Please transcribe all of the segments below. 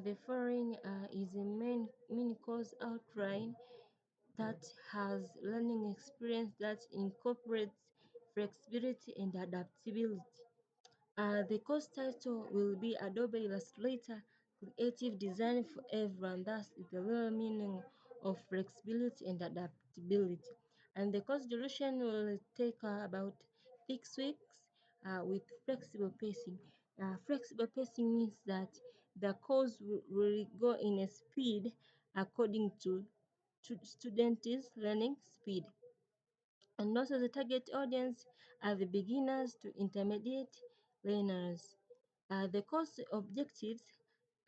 The following is a mini course outline that has learning experience that incorporates flexibility and adaptability. The course title will be Adobe Illustrator Creative Design for Everyone. That's the real meaning of flexibility and adaptability. And the course duration will take about 6 weeks with flexible pacing. Flexible pacing means that the course will go in a speed according to students' learning speed. And also the target audience are the beginners to intermediate learners. The course objectives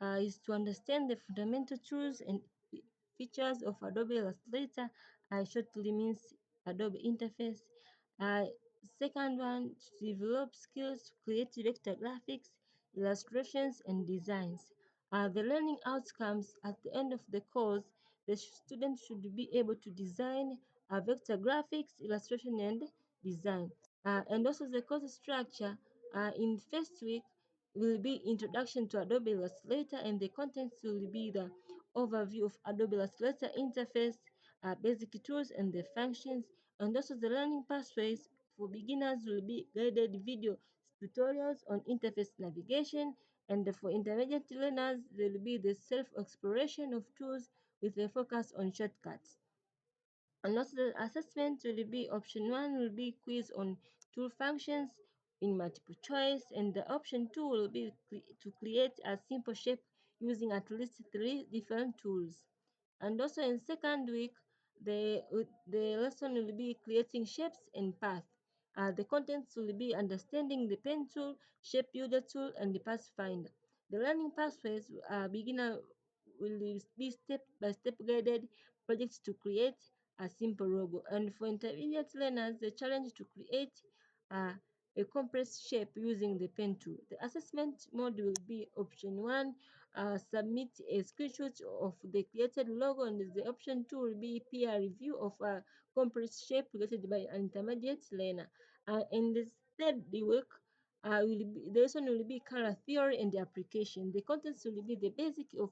is to understand the fundamental tools and features of Adobe Illustrator, shortly means Adobe interface. Second one, to develop skills to create vector graphics, illustrations, and designs. The learning outcomes at the end of the course, the student should be able to design vector graphics, illustration, and design. And also the course structure in the first week will be introduction to Adobe Illustrator, and the contents will be the overview of Adobe Illustrator interface, basic tools and the functions, and also the learning pathways for beginners will be guided video tutorials on interface navigation, and for intermediate learners there will be the self-exploration of tools with a focus on shortcuts. And also the assessment will be option 1 will be quiz on tool functions in multiple choice, and the option 2 will be to create a simple shape using at least 3 different tools. And also in second week, the lesson will be creating shapes and path. The contents will be understanding the pen tool, shape builder tool, and the pathfinder. The learning pathways beginner will be step-by-step guided projects to create a simple logo. And for intermediate learners, the challenge to create a compressed shape using the pen tool. The assessment mode will be option 1, submit a screenshot of the created logo, and the option 2 will be peer review of a compressed shape created by an intermediate learner. In the third week, the lesson will be color theory and the application. The contents will be the basic of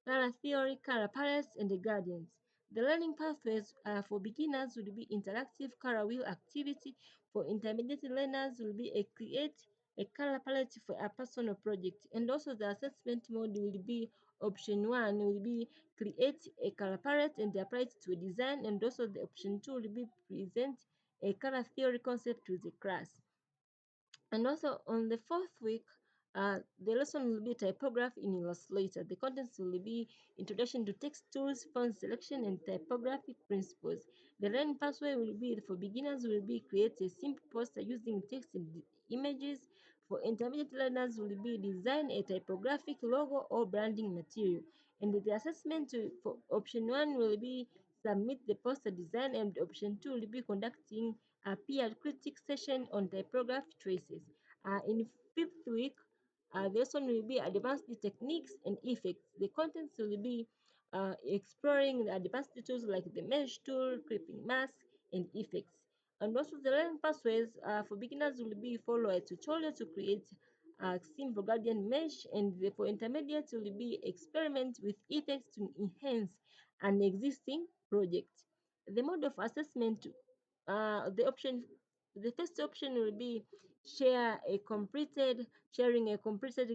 color theory, color palettes, and the gradients. The learning pathways for beginners will be interactive color wheel activity. For intermediate learners will be a create a color palette for a personal project. And also the assessment mode will be option 1 will be create a color palette and apply it to a design. And also the option 2 will be present a color theory concept to the class. And also on the fourth week, the lesson will be typography in Illustrator. The contents will be introduction to text tools, font selection, and typographic principles. The learning pathway will be for beginners will be create a simple poster using text and images. For intermediate learners will be design a typographic logo or branding material. And the assessment for option 1 will be submit the poster design, and option 2 will be conducting a peer critic session on typography choices. In fifth week, the lesson will be advanced techniques and effects. The contents will be exploring the advanced tools like the mesh tool, clipping mask, and effects. And also the learning pathways for beginners will be follow a tutorial to create a simple gradient mesh, and for intermediates will be experiment with effects to enhance an existing project. The mode of assessment, the first option will be sharing a completed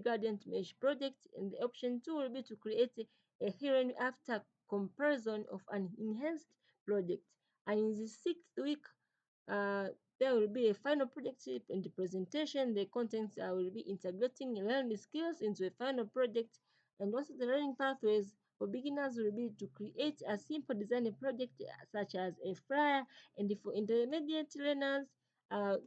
gradient mesh project, and the option 2 will be to create a here and after comparison of an enhanced project. And in the sixth week, there will be a final project and the presentation. The contents will be integrating learning skills into a final project. And also the learning pathways for beginners will be to create a simple design project such as a flyer, and for intermediate learners,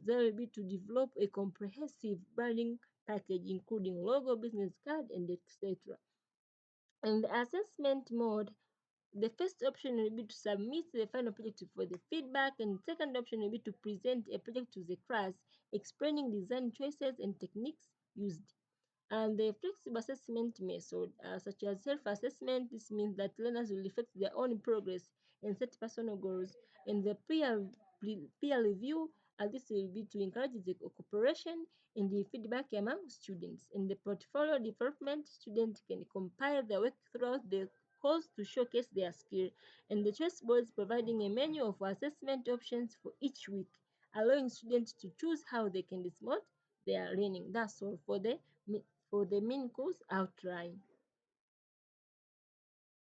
there will be to develop a comprehensive branding package including logo, business card, and etc. In the assessment mode, the first option will be to submit the final project for the feedback, and the second option will be to present a project to the class explaining design choices and techniques used. And the flexible assessment method, such as self-assessment, this means that learners will reflect their own progress and set personal goals. And the peer review, And this will be to encourage the cooperation and the feedback among students. In the portfolio development, students can compile their work throughout the course to showcase their skill. And the choice board is providing a menu of assessment options for each week, allowing students to choose how they can promote their learning. That's all for the main course outline.